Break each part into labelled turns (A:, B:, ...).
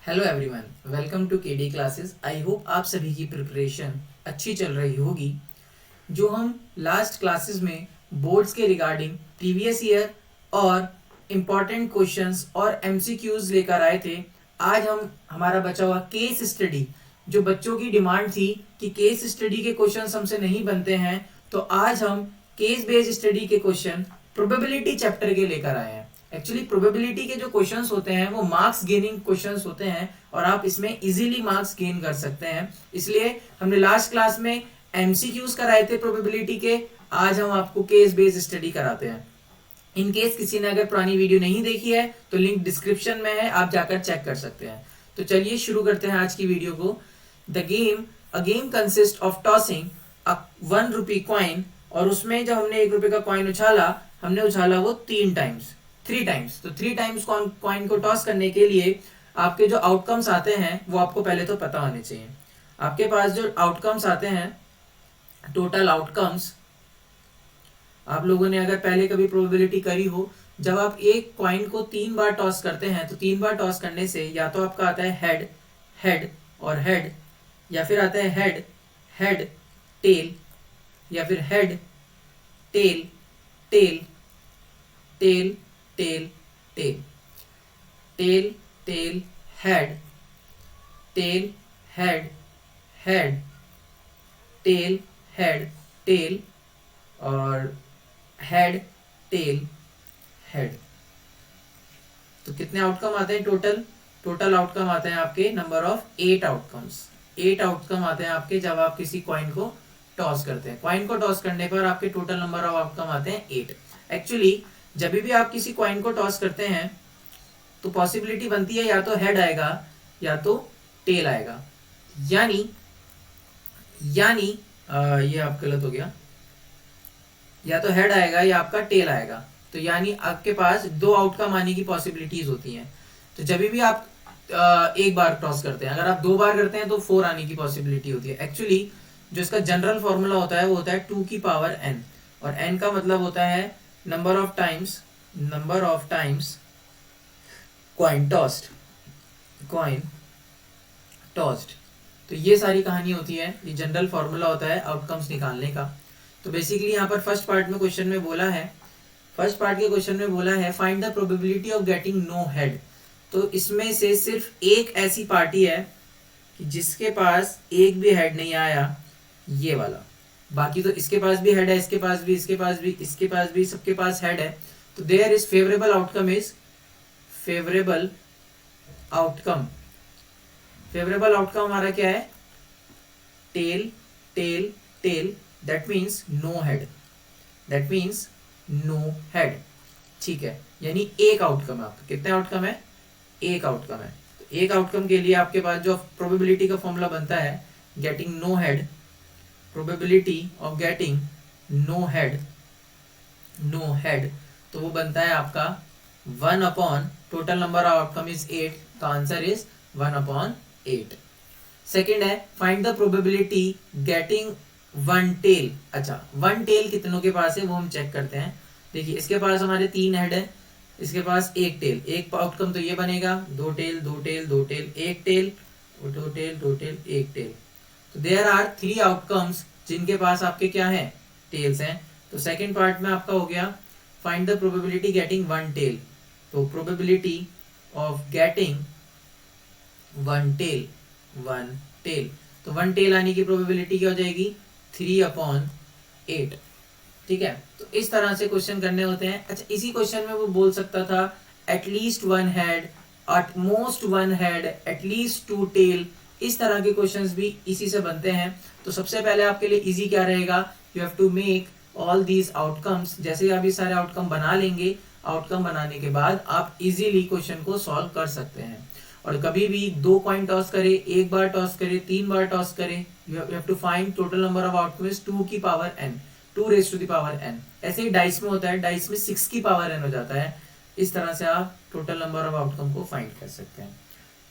A: Hello everyone, welcome to KD classes. I hope आप सभी की प्रिपरेशन अच्छी चल रही होगी। जो हम लास्ट क्लासेस में बोर्ड्स के रिगार्डिंग प्रीवियस ईयर और इम्पॉर्टेंट क्वेश्चंस और एमसीक्यूज लेकर आए थे, आज हम हमारा बचा हुआ केस स्टडी, जो बच्चों की डिमांड थी कि केस स्टडी के क्वेश्चंस हमसे नहीं बनते हैं, तो आज हम केस बेस्ड स्टडी के क्वेश्चन प्रोबेबिलिटी चैप्टर के लेकर आए हैं। एक्चुअली प्रोबेबिलिटी के जो क्वेश्चंस होते हैं वो मार्क्स गेनिंग क्वेश्चंस होते हैं और आप इसमें इजीली मार्क्स गेन कर सकते हैं। इसलिए हमने लास्ट क्लास में एमसीक्यूज कराए थे प्रोबेबिलिटी के, आज हम आपको केस बेस्ड स्टडी कराते हैं। इन केस किसी ने अगर पुरानी वीडियो नहीं देखी है तो लिंक डिस्क्रिप्शन में है, आप जाकर चेक कर सकते हैं। तो चलिए शुरू करते हैं आज की वीडियो को। The game a game consist of tossing a 1 rupee coin, और उसमें जब हमने 1 रुपए का कॉइन उछाला, हमने उछाला वो 3 टाइम्स। तो 3 टाइम्स कॉइन को टॉस करने के लिए आपके जो आउटकम्स आते हैं वो आपको पहले तो पता होने चाहिए। आपके पास जो आउटकम्स आते हैं, टोटल आउटकम्स, आप लोगों ने अगर पहले कभी प्रोबेबिलिटी करी हो, जब आप एक कॉइन को 3 बार टॉस करते हैं तो 3 बार टॉस करने से या तो आपका आता है हेड, हेड और हेड, या फिर आता है हेड, हेड, टेल, या फिर head, tail, tail, tail, tail, tail, tail, tail, head, tail, head, head, tail, head, tail, और हेड, टेल, हेड। तो कितने आउटकम आते हैं टोटल आउटकम आते हैं आपके नंबर ऑफ 8 आउटकम्स। 8 आउटकम आते हैं आपके जब आप किसी कॉइन को टॉस करते हैं। कॉइन को टॉस करने पर आपके टोटल नंबर ऑफ आउटकम आते हैं 8। एक्चुअली जब भी आप किसी कॉइन को टॉस करते हैं तो पॉसिबिलिटी बनती है या तो हेड आएगा या तो टेल आएगा, यानी ये आप गलत हो गया, या तो हेड आएगा या आपका टेल आएगा। तो यानी आपके पास 2 आउटकम आने की पॉसिबिलिटीज होती हैं। तो जब भी आप एक बार टॉस करते हैं, अगर आप 2 बार करते हैं तो 4 आने की पॉसिबिलिटी होती है। एक्चुअली जो इसका जनरल फॉर्मूला होता है वो होता है 2 की पावर n, और n का मतलब होता है number of times coin tossed. तो ये सारी कहानी होती है, ये जनरल फॉर्मूला होता है आउटकम्स निकालने का। तो बेसिकली यहाँ पर फर्स्ट पार्ट के क्वेश्चन में बोला है find the probability of getting no head. तो इसमें से सिर्फ एक ऐसी पार्टी है कि जिसके पास एक भी हेड नहीं आया, ये वाला। बाकी तो इसके पास भी हेड है, इसके पास भी, सबके पास हेड है। तो देयर इज फेवरेबल आउटकम हमारा क्या है? Tail, tail, tail, that means no head. ठीक है, यानी एक आउटकम है आपका। कितने आउटकम है? एक आउटकम है। तो एक आउटकम के लिए आपके पास जो प्रोबेबिलिटी का फॉर्मूला बनता है, getting no head, probability of getting no head, तो वो बनता है आपका 1 upon total number of outcome is 8, तो आंसर इज 1 अपॉन 8। सेकेंड है find the probability getting 1 tail. अच्छा, 1 टेल कितनों के पास है वो हम चेक करते हैं। देखिए, इसके पास हमारे 3 हेड है, इसके पास 1 टेल। एक आउटकम तो ये बनेगा 2 टेल, 1 टेल, 2 टेल, 1 टेल। तो देयर आर 3 आउटकम्स जिनके पास आपके क्या है? टेल्स हैं। तो सेकेंड पार्ट में आपका हो गया find the probability getting 1 tail. तो प्रोबेबिलिटी ऑफ गेटिंग 1 टेल, तो 1 टेल आने की प्रोबेबिलिटी क्या हो जाएगी? 3 अपॉन 8। ठीक है, तो इस तरह से क्वेश्चन करने होते हैं। अच्छा, इसी क्वेश्चन में वो बोल सकता था at least 1 head, at most 1 head, at least 2 tail. इस तरह के क्वेश्चंस भी इसी से बनते हैं। तो सबसे पहले आपके लिए इजी क्या रहेगा? You have to make all these outcomes. जैसे आप ये सारे आउटकम बना लेंगे, आउटकम बनाने के बाद आप इजीली क्वेश्चन को सॉल्व कर सकते हैं। और कभी भी 2 कॉइन टॉस करे, 1 बार टॉस करे, 3 बार टॉस करे, you have to find total number of outcome is 2 की power n, 2 raise to the power n। ऐसे ही डाइस में होता है, डाइस में 6 की पावर n हो जाता है। इस तरह से आप टोटल नंबर ऑफ आउटकम को फाइंड कर सकते हैं।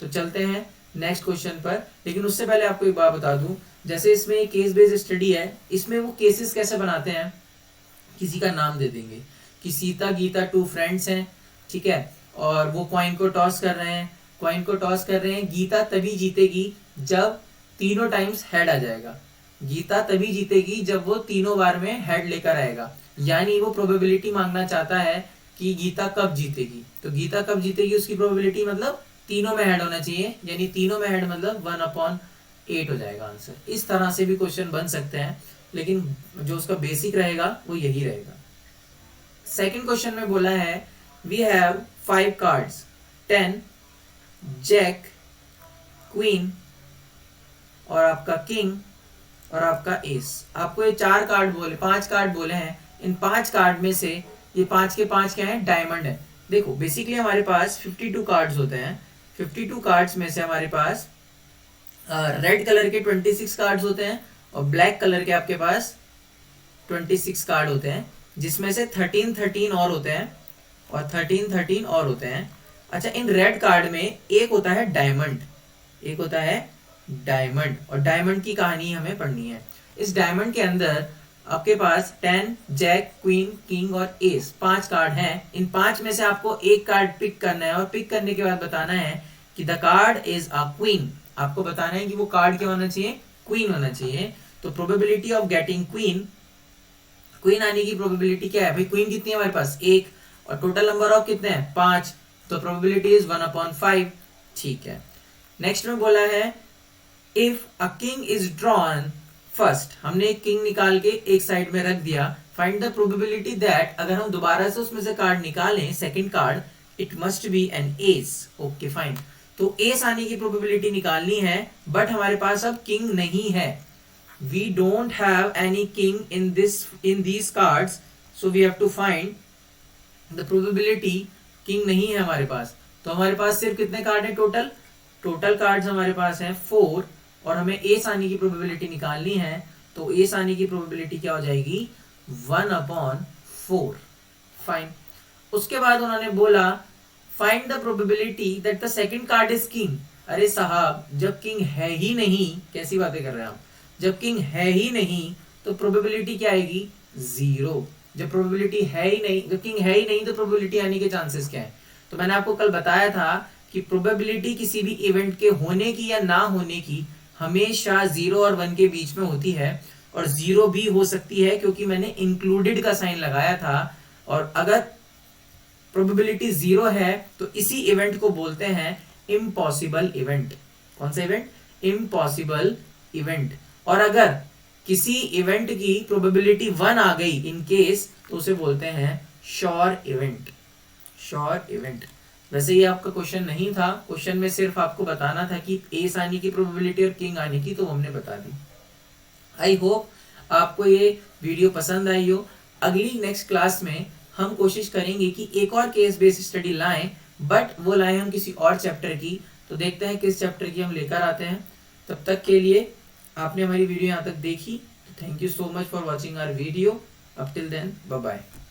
A: तो चलते हैं नेक्स्ट क्वेश्चन पर, लेकिन उससे पहले आपको एक बात बता दूं, जैसे इसमें केस बेस्ड स्टडी है, इसमें वो केसेस कैसे बनाते हैं, किसी का नाम दे देंगे कि सीता गीता 2 फ्रेंड्स हैं, ठीक है, और वो कॉइन को टॉस कर रहे हैं। कॉइन को टॉस कर रहे हैं। गीता तभी जीतेगी जब तीनों टाइम्स हेड आ जाएगा। गीता तभी जीतेगी जब वो तीनों बार में हेड लेकर आएगा, यानी वो प्रोबेबिलिटी मांगना चाहता है कि गीता कब जीतेगी। तो गीता कब जीतेगी उसकी प्रोबेबिलिटी मतलब तीनों में हेड होना चाहिए, यानी तीनों में हेड मतलब 1/8 हो जाएगा आंसर। इस तरह से भी क्वेश्चन बन सकते हैं, लेकिन जो उसका बेसिक रहेगा वो यही रहेगा। सेकंड क्वेश्चन में बोला है we have 5 cards 10 jack queen और आपका किंग और आपका एस। आपको ये 4 कार्ड बोले, 5 कार्ड बोले हैं। इन 5 कार्ड में से ये 5 के 5 क्या है, डायमंड है। देखो बेसिकली हमारे पास 52 कार्ड्स होते हैं। 52 कार्ड्स में से हमारे पास रेड कलर के 26 कार्ड्स होते हैं और ब्लैक कलर के आपके पास 26 कार्ड होते हैं, जिसमें से 13 और होते हैं और 13 और होते हैं। अच्छा, इन रेड कार्ड में एक होता है डायमंड, एक होता है डायमंड, और डायमंड की कहानी हमें पढ़नी है। इस डायमंड के अंदर आपके पास 10 जैक क्वीन किंग और एस 5 कार्ड हैं। इन 5 में से आपको एक कार्ड पिक करना है और पिक करने के बाद बताना है कि the card is a queen. आपको बताना है कि वो कार्ड क्या होना चाहिए, क्वीन होना चाहिए। तो probability of getting queen, queen आने की प्रोबेबिलिटी क्या है भाई, क्वीन कितनी है हमारे पास 1 और टोटल नंबर ऑफ कितने हैं 5, तो प्रोबेबिलिटी इज 1/5। ठीक है, नेक्स्ट में बोला है if a king is drawn first, हमने एक किंग निकाल के एक साइड में रख दिया। फाइंड द प्रोबेबिलिटी दैट, अगर हम दोबारा से उसमें से कार्ड निकालें second card, it must be an ace. Okay fine, तो एस आने की प्रोबेबिलिटी निकालनी है, बट हमारे पास अब किंग नहीं है। We don't have any king in these cards, so we have to find the probability। king नहीं है हमारे पास, तो हमारे पास सिर्फ कितने कार्ड हैं टोटल कार्ड्स हमारे पास हैं 4, और हमें एस आने की प्रोबेबिलिटी निकालनी है। तो एस आने की प्रोबेबिलिटी क्या हो जाएगी 1/4। फाइन, उसके बाद उन्होंने बोला find the probability that the second card is king. अरे साहब, जब किंग है ही नहीं, कैसी बातें कर रहे हैं आप, जब किंग है ही नहीं तो प्रोबेबिलिटी क्या आएगी 0। जब प्रोबेबिलिटी है ही नहीं, जब किंग है ही नहीं तो प्रोबेबिलिटी आने के चांसेस क्या है। तो मैंने आपको कल बताया था कि प्रोबेबिलिटी किसी भी इवेंट के होने की या ना होने की हमेशा 0 और 1 के बीच में होती है, और 0 भी हो सकती है क्योंकि मैंने इंक्लूडेड का साइन लगाया था। और अगर प्रोबेबिलिटी 0 है तो इसी इवेंट को बोलते हैं इम्पॉसिबल इवेंट। कौन सा इवेंट, इम्पॉसिबल इवेंट। और अगर किसी इवेंट की प्रोबेबिलिटी 1 आ गई इन केस, तो उसे बोलते हैं श्योर इवेंट, श्योर इवेंट। वैसे ये आपका क्वेश्चन नहीं था, क्वेश्चन में सिर्फ आपको बताना था कि एस आने की प्रोबेबिलिटी और किंग आने की, तो हमने बता दी। आई होप आपको ये वीडियो पसंद आई हो। अगली नेक्स्ट क्लास में हम कोशिश करेंगे कि एक और केस बेस्ड स्टडी लाएं, बट वो लाएं हम किसी और चैप्टर की। तो देखते हैं किस चैप्टर की हम लेकर आते हैं। तब तक के लिए आपने हमारी वीडियो यहाँ तक देखी, तो thank you so much for watching our video. Up till then, bye bye.